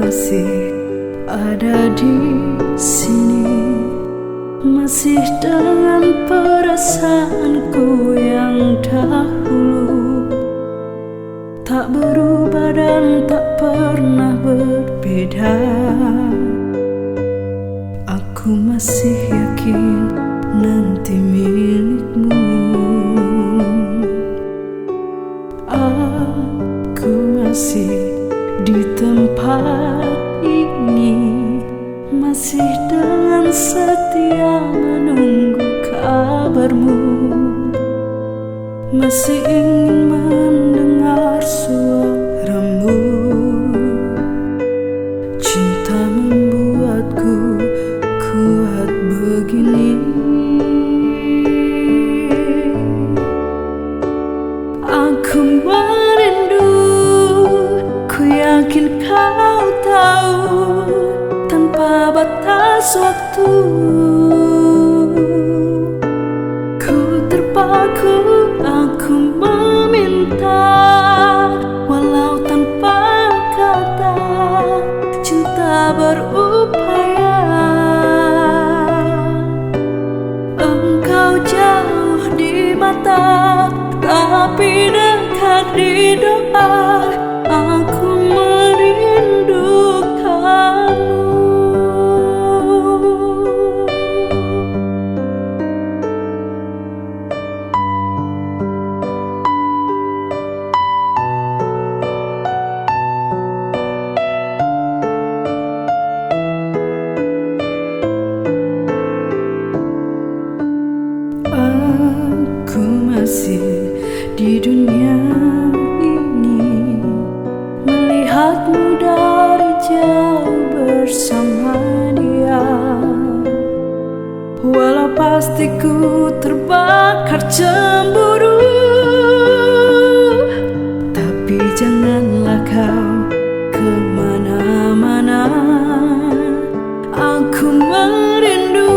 masih ada di sini, masih dengan perasaanku yang dahulu, tak berubah dan tak pernah berbeda. Aku masih yakin nanti milikmu. Aku masih di tempat ini, masih dengan setia menunggu kabarmu, masih ingin mendengar suaramu. Cinta membuatku kuat begini. Aku merindu, ku yakin kau tahu, tanpa batas waktu. Ku terpaku, aku meminta, walau tanpa kata, cinta berupaya. Engkau jauh di mata, tapi dekat di doa. Aku merindukanmu. Aku masih di dunia ini, melihatmu dari jauh bersama dia. Walau pasti ku terbakar cemburu, tapi janganlah kau kemana-mana. Aku merindu,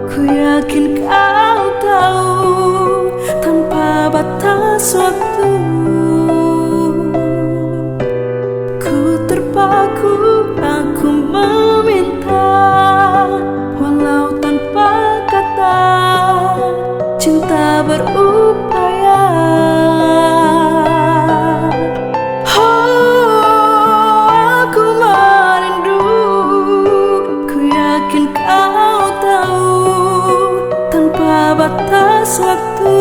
ku yakin kau tahu, tanpa batas waktu. Ku terpaku, aku meminta, walau tanpa kata, cinta berupaya. Oh, aku merindu, ku yakin kau tahu, tanpa batas waktu.